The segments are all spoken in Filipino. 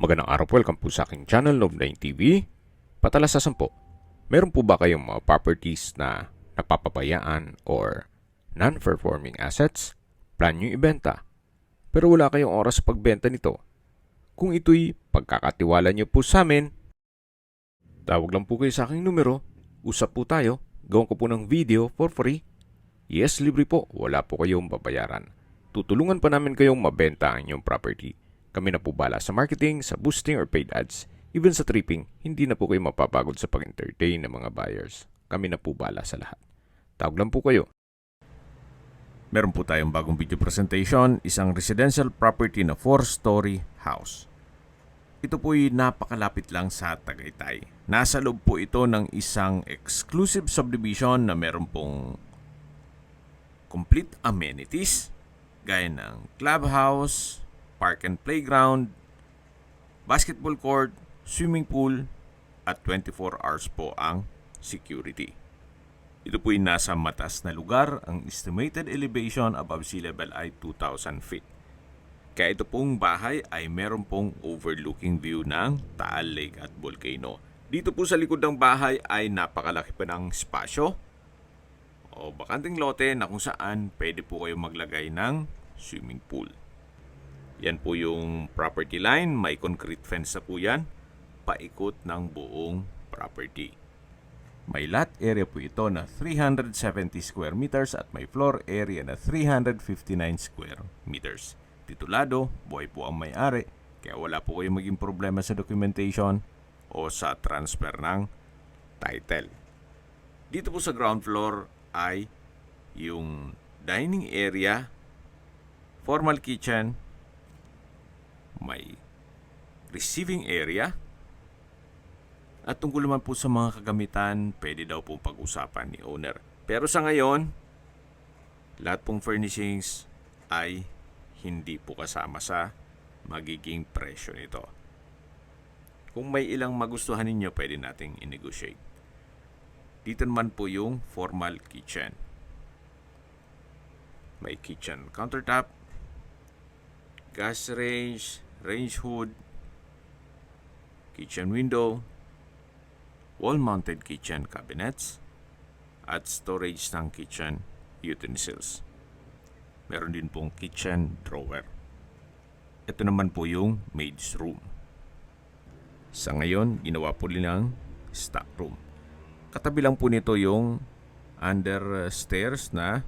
Magandang araw po, welcome po sa aking channel, Love9 TV. Patalasasan po, meron po ba kayong mga properties na napapabayaan or non-performing assets? Plan nyo ibenta, pero wala kayong oras sa pagbenta nito. Kung ito'y pagkakatiwala nyo po sa amin, tawag lang po kayo sa aking numero, usap po tayo, gawin ko po ng video for free. Yes, libre po, wala po kayong babayaran. Tutulungan pa namin kayong mabenta ang inyong property. Kami na po bala sa marketing, sa boosting or paid ads. Even sa tripping, hindi na po kayo mapapagod sa pag-entertain ng mga buyers. Kami na po bala sa lahat. Tawag lang po kayo. Meron po tayong bagong video presentation, isang residential property na 4-story house. Ito po'y napakalapit lang sa Tagaytay. Nasa loob po ito ng isang exclusive subdivision na meron pong complete amenities gaya ng clubhouse, park and playground, basketball court, swimming pool, at 24 hours po ang security. Ito po'y nasa matas na lugar. Ang estimated elevation above sea level ay 2,000 feet. Kaya ito pong bahay ay meron pong overlooking view ng Taal Lake at Volcano. Dito po sa likod ng bahay ay napakalaki pa ng espasyo o bakanting lote na kung saan pwede po kayo maglagay ng swimming pool. Yan po yung property line. May concrete fence na po yan. Paikot ng buong property. May lot area po ito na 370 square meters at may floor area na 359 square meters. Titulado, buhay po ang may-ari, kaya wala po kayong maging problema sa documentation o sa transfer ng title. Dito po sa ground floor ay yung dining area, formal kitchen, may receiving area, at tungkol naman po sa mga kagamitan, pwede daw pong pag-usapan ni owner. Pero sa ngayon, lahat pong furnishings ay hindi po kasama sa magiging presyo nito. Kung may ilang magustuhan ninyo, pwede nating i-negotiate. Dito naman po yung formal kitchen. May kitchen countertop, gas range, range hood, kitchen window, wall-mounted kitchen cabinets, at storage ng kitchen utensils. Meron din pong kitchen drawer. Ito naman po yung maid's room. Sa ngayon, ginawa po nilang stock room. Katabi lang po nito yung under stairs na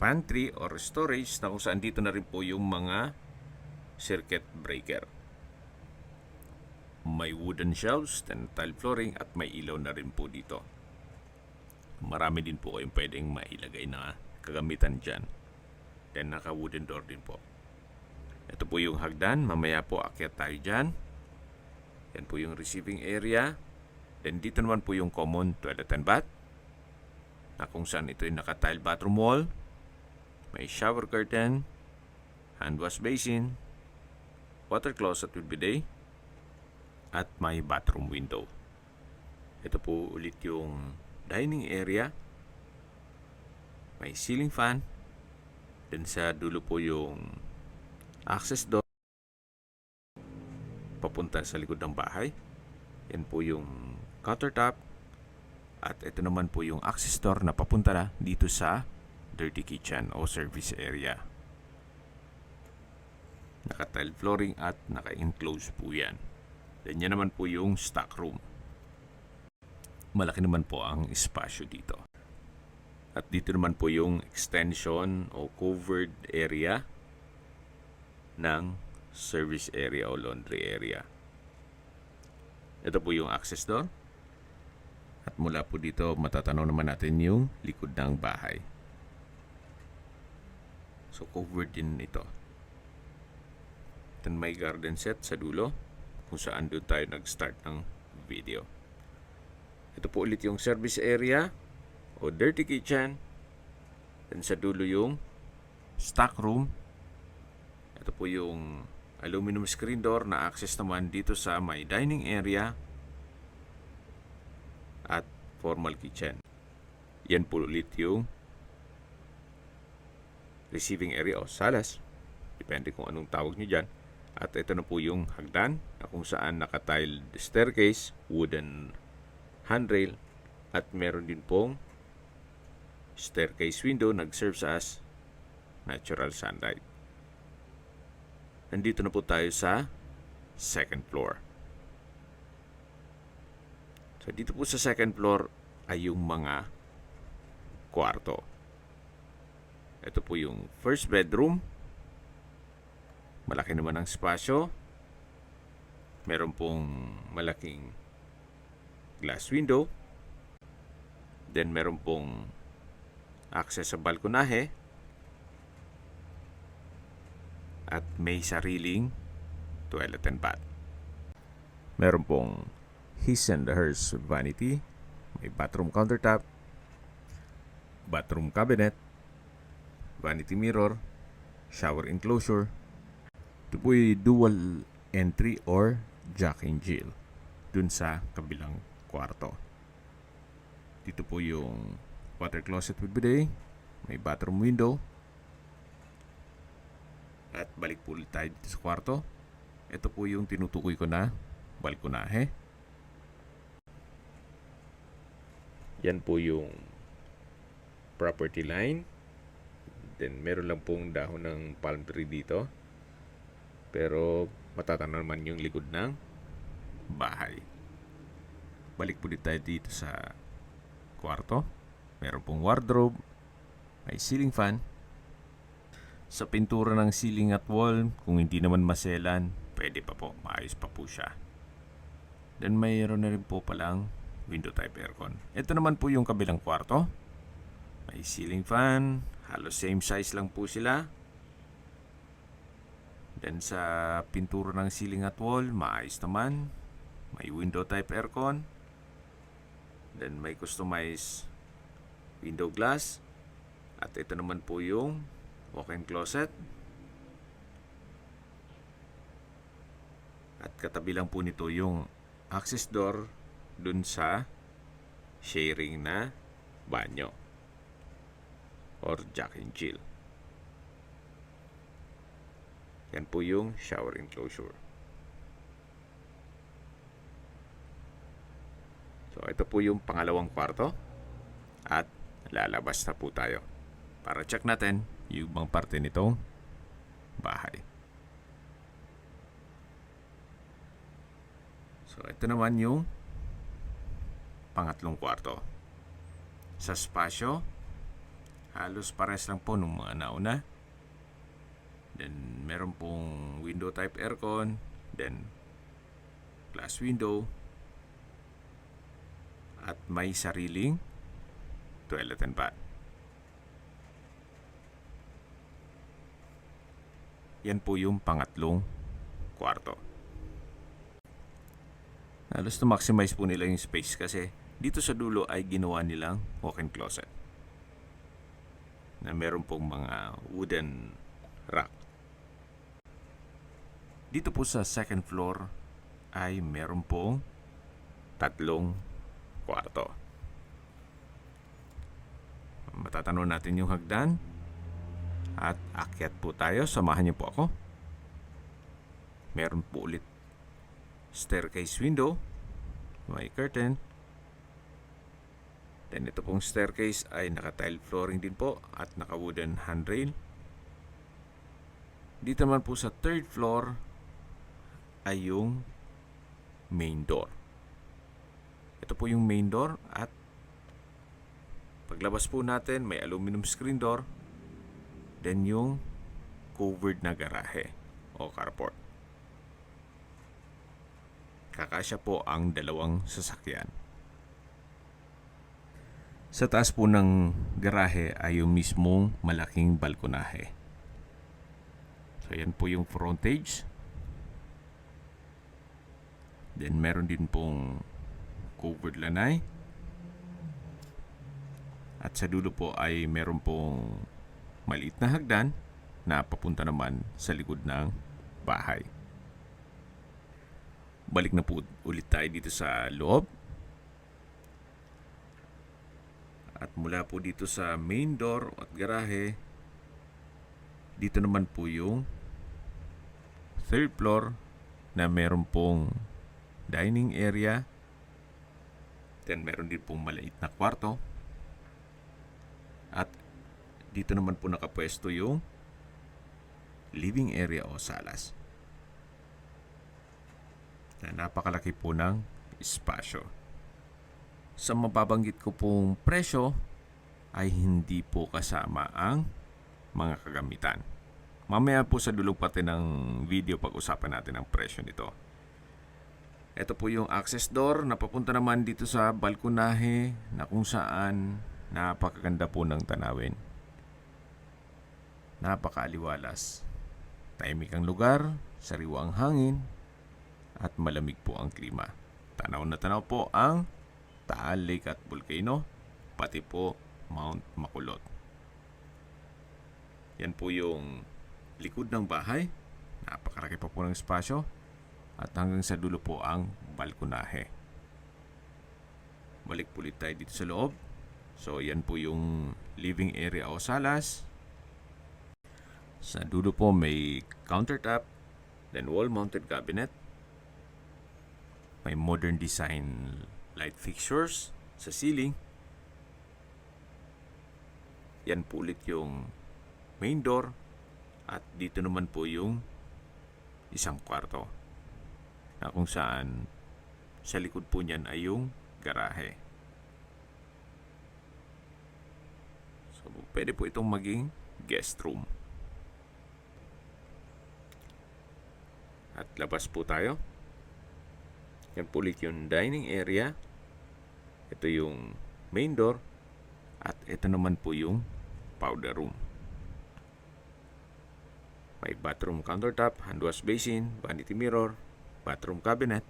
pantry or storage na kung saan dito na rin po yung mga circuit breaker. May wooden shelves, then tile flooring at may ilaw na rin po dito. Marami din po kayong pwedeng mailagay na kagamitan dyan. Then naka wooden door din po. Ito po yung hagdan. Mamaya po akyat tayo dyan. Yan po yung receiving area. Then dito naman po yung common toilet and bath, na kung saan ito yung naka-tile bathroom wall. May shower curtain, hand wash basin, water closet with bidet, at may bathroom window. Ito po ulit yung dining area. May ceiling fan. Then sa dulo po yung access door papunta sa likod ng bahay. Yan po yung countertop. At ito naman po yung access door na papunta na dito sa dirty kitchen o service area. Naka-tile flooring at naka-enclose po yan. Then yan naman po yung stock room. Malaki naman po ang espasyo dito. At dito naman po yung extension o covered area ng service area o laundry area. Ito po yung access door. At mula po dito matatanaw naman natin yung likod ng bahay. So covered din ito. Then may garden set sa dulo kung saan doon tayo nag-start ng video. Ito po ulit yung service area o dirty kitchen. Then sa dulo yung stock room. Ito po yung aluminum screen door na access naman dito sa may dining area at formal kitchen. Yan po ulit yung receiving area o salas, depende kung anong tawag nyo dyan, At ito na po yung hagdan na kung saan naka-tiled staircase, wooden handrail, at meron din pong staircase window nag-serve as natural sunlight. Nandito na po tayo sa second floor. So dito po sa second floor ay yung mga kwarto. Ito po yung first bedroom. Malaki naman ang spasyo. Meron pong malaking glass window. Then meron pong access sa balkonahe. At may sariling toilet and bath. Meron pong his and hers vanity. May bathroom countertop. Bathroom cabinet. Vanity mirror. Shower enclosure. Ito po yung dual entry or Jack and Jill dun sa kabilang kwarto. Dito po yung water closet with bidet. May bathroom window. At balik po ulit tayo dito sa kwarto. Ito po yung tinutukoy ko na balkonahe. Yan po yung property line. Then meron lang pong dahon ng palm tree dito. Pero matatanaw naman yung likod ng bahay. Balik po tayo dito sa kwarto. Meron pong wardrobe. May ceiling fan. Sa pintura ng ceiling at wall, kung hindi naman maselan, pwede pa po. Maayos pa po siya. Then mayroon na rin po palang window type aircon. Ito naman po yung kabilang kwarto. May ceiling fan. Halos same size lang po sila. Then sa pintura ng ceiling at wall, maayos naman. May window type aircon. Then may customized window glass. At ito naman po yung walk-in closet. At katabi lang po nito yung access door dun sa sharing na banyo or Jack and Jill. Yan po yung shower enclosure. So ito po yung pangalawang kwarto. At lalabas na po tayo para check natin yung ibang parte nitong bahay. So ito naman yung pangatlong kwarto. Sa spasyo, halos pares lang po nung mga nauna. Then meron pong window type aircon. Then glass window. At may sariling toilet and bath. Yan po yung pangatlong kwarto. Halos to maximize po nila yung space kasi dito sa dulo ay ginawa nilang walk-in closet na meron pong mga wooden rack. Dito po sa second floor ay meron pong tatlong kwarto. Matatanong natin yung hagdan at akyat po tayo. Samahan niyo po ako. Meron po ulit staircase window. May curtain. Then ito pong staircase ay naka-tile flooring din po at naka-wooden handrail. Dito naman po sa third floor ay yung main door. Ito po yung main door at paglabas po natin may aluminum screen door. Then yung covered na garahe o carport. Kakasya po ang dalawang sasakyan. Sa taas po ng garahe ay yung mismong malaking balkonahe. So yan po yung frontage. Then meron din pong covered lanay. At sa dulo po ay meron pong maliit na hagdan na papunta naman sa likod ng bahay. Balik na po ulit tayo dito sa loob. At mula po dito sa main door at garahe, dito naman po yung third floor na meron pong dining area. Then meron din pong maliit na kwarto. At dito naman po nakapwesto yung living area o salas. Na napakalaki po ng espasyo. Sa mababanggit ko pong presyo ay hindi po kasama ang mga kagamitan. Mamaya po sa dulo pati ng video pag-usapan natin ang presyo nito. Ito po yung access door na papunta naman dito sa balkonahe na kung saan napakaganda po ng tanawin. Napakaaliwalas. Tahimik ang lugar, sariwa ang hangin, at malamig po ang klima. Tanaw na tanaw po ang Taal Lake at Volcano, pati po Mount Makulot. Yan po yung likod ng bahay. Napakaraki pa po ng espasyo. At hanggang sa dulo po ang balkonahe. Balik po ulit tayo dito sa loob. So yan po yung living area o salas. Sa dulo po may countertop, then wall-mounted cabinet. May modern design light fixtures sa ceiling. Yan po ulit yung main door. At dito naman po yung isang kwarto. Na kung saan sa likod po niyan ay yung garahe. So, pwede po itong maging guest room. At labas po tayo. Yan po ulit yung dining area. Ito yung main door. At ito naman po yung powder room. May bathroom countertop, hand wash basin, vanity mirror, bathroom cabinet,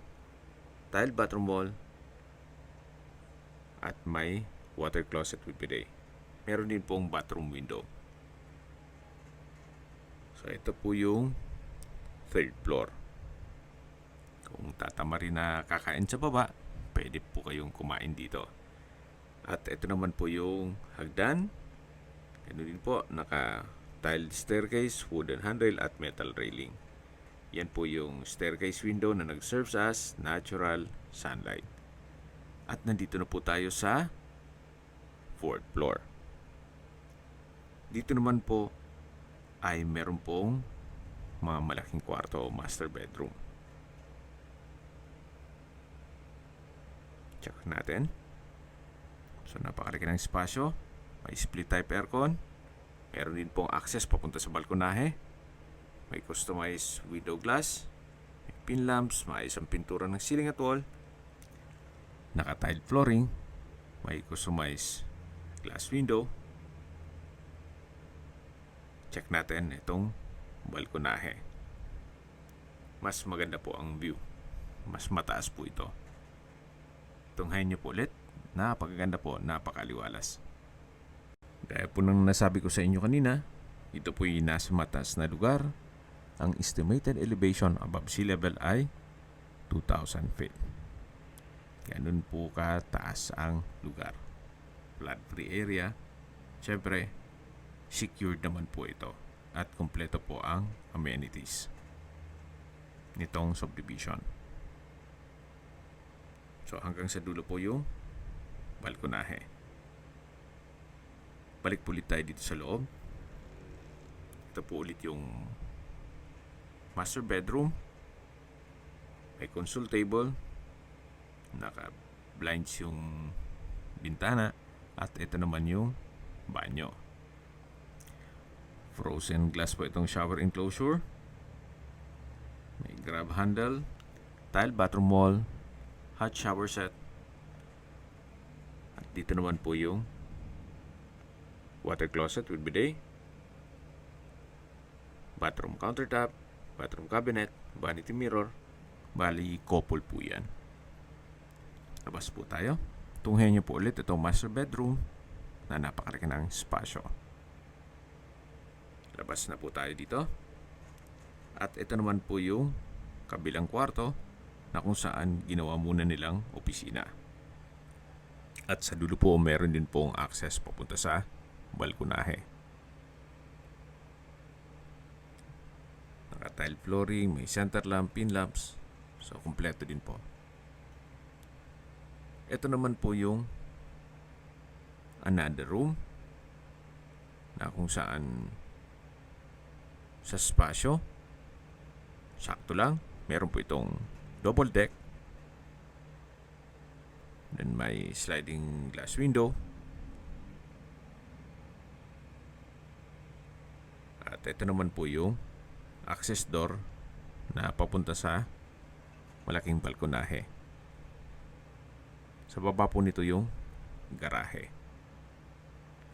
tile bathroom wall, at may water closet with bidet. Meron din pong bathroom window. So ito po yung third floor. Kung tatama rin na kakain sa baba, pwede po kayong kumain dito. At ito naman po yung hagdan. Ganun din po, naka-tiled staircase, wooden handrail at metal railing. Yan po yung staircase window na nag-serve as natural sunlight. At nandito na po tayo sa fourth floor. Dito naman po ay meron pong mga malaking kwarto o master bedroom. Check natin. So napakalaki ng espasyo. May split type aircon. Meron din pong access papunta sa balkonahe. May customized window glass, may pin lamps, may isang pintura ng ceiling at wall, naka-tiled flooring, may customized glass window. Check natin itong balkonahe. Mas maganda po ang view. Mas mataas po ito. Tunghayin niyo po ulit. Napakaganda po, napakaliwalas. Gaya po nang nasabi ko sa inyo kanina, ito po yung nasa mataas na lugar. Ang estimated elevation above sea level ay 2,000 feet. Ganun po kataas ang lugar. Flood-free area. Siyempre, secured naman po ito. At kompleto po ang amenities nitong subdivision. So hanggang sa dulo po yung balkonahe. Balik po ulit tayo dito sa loob. Ito po ulit yung master bedroom. May console table. Naka-blinds yung bintana. At ito naman yung banyo. Frozen glass po itong shower enclosure. May grab handle. Tile bathroom wall. Hot shower set. At dito naman po yung water closet with bidet. Bathroom countertop. Bathroom cabinet, vanity mirror, bali couple po yan. Labas po tayo. Tunghayan nyo po ulit itong master bedroom na napakalaki ng espasyo. Labas na po tayo dito. At ito naman po yung kabilang kwarto na kung saan ginawa muna nilang opisina. At sa dulo po meron din pong access papunta sa balkonahe. tile flooring, may center lamp, pin lamps. So, kumpleto din po. Ito naman po yung another room na kung saan sa spasyo, sakto lang. Meron po itong double deck. Then may sliding glass window. At ito naman po yung access door na papunta sa malaking balkonahe. Sa baba po nito yung garahe.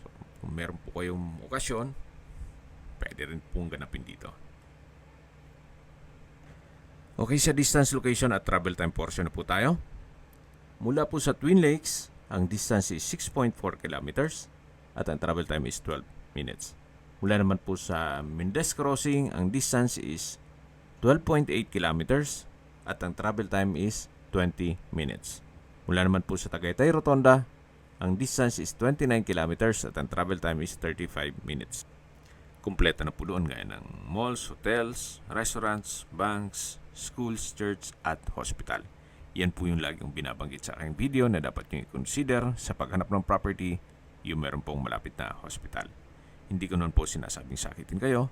So, kung meron po kayong okasyon, pwede rin pong ganapin dito. Okay, sa distance, location at travel time portion na po tayo. Mula po sa Twin Lakes, ang distance is 6.4 kilometers at ang travel time is 12 minutes. Mula naman po sa Mendez Crossing, ang distance is 12.8 kilometers at ang travel time is 20 minutes. Mula naman po sa Tagaytay Rotonda, ang distance is 29 kilometers at ang travel time is 35 minutes. Kumpleto na po doon gaya ng malls, hotels, restaurants, banks, schools, church at hospital. Yan po yung laging binabanggit sa aking video na dapat nyo i-consider sa paghanap ng property yung meron pong malapit na hospital. Hindi ko naman po sinasabing sakitin kayo.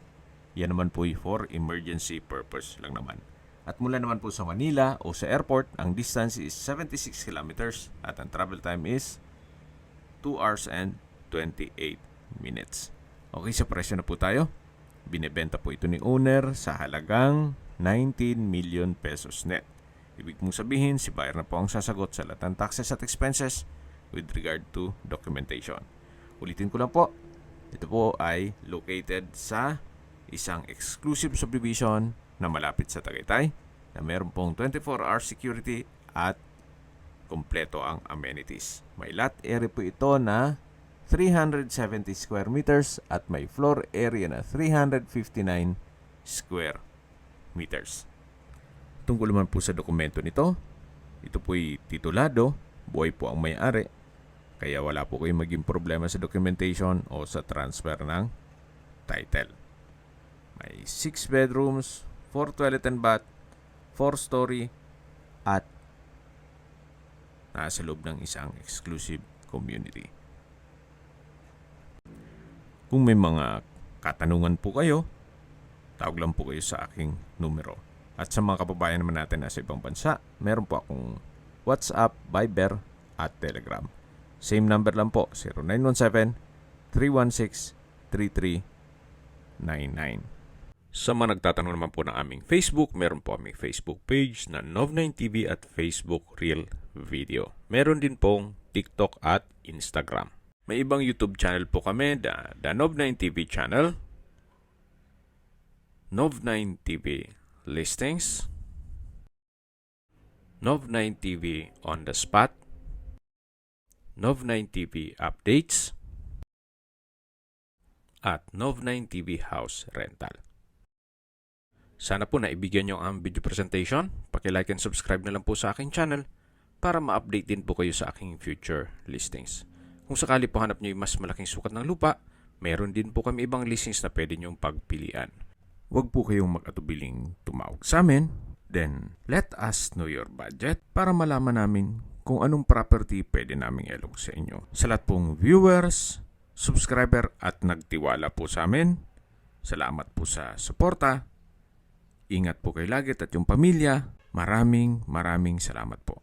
Yan naman po for emergency purpose lang naman. At mula naman po sa Manila o sa airport, ang distance is 76 kilometers at ang travel time is 2 hours and 28 minutes. Okay, sa presyo na po tayo. Binebenta po ito ni owner sa halagang 19 million pesos net. Ibig mong sabihin, si buyer na po ang sasagot sa lahat ng taxes at expenses with regard to documentation. Ulitin ko lang po, ito po ay located sa isang exclusive subdivision na malapit sa Tagaytay na meron pong 24-hour security at kompleto ang amenities. May lot area po ito na 370 square meters at may floor area na 359 square meters. Tungkol naman po sa dokumento nito, ito po'y titulado, buhay po ang may-ari, kaya wala po kayong maging problema sa documentation o sa transfer ng title. May 6 bedrooms, 4 toilet and bath, 4-story at nasa loob ng isang exclusive community. Kung may mga katanungan po kayo, tawag lang po kayo sa aking numero. At sa mga kababayan naman natin nasa ibang bansa, meron po akong WhatsApp, Viber at Telegram. Same number lang po, 0917-316-3399. Sa mga nagtatanong naman po ng aming Facebook, meron po aming Facebook page na Nov9TV at Facebook Real Video. Meron din pong TikTok at Instagram. May ibang YouTube channel po kami, the Nov9TV channel, Nov9TV Listings, Nov9TV On The Spot, Nov9TV Updates, at Nov9TV House Rental. Sana po naibigyan nyo ang video presentation. Paki-like and subscribe na lang po sa aking channel para ma-update din po kayo sa aking future listings. Kung sakali po hanap nyo yung mas malaking sukat ng lupa, meron din po kami ibang listings na pwede nyong pagpilian. Huwag po kayong mag-atubiling tumawag sa amin. Then, let us know your budget para malaman namin kung anong property pwede naming ilog sa inyo. Sa lahat pong viewers, subscriber at nagtiwala po sa amin, salamat po sa suporta. Ingat po kayo lagi at yung pamilya. Maraming salamat po.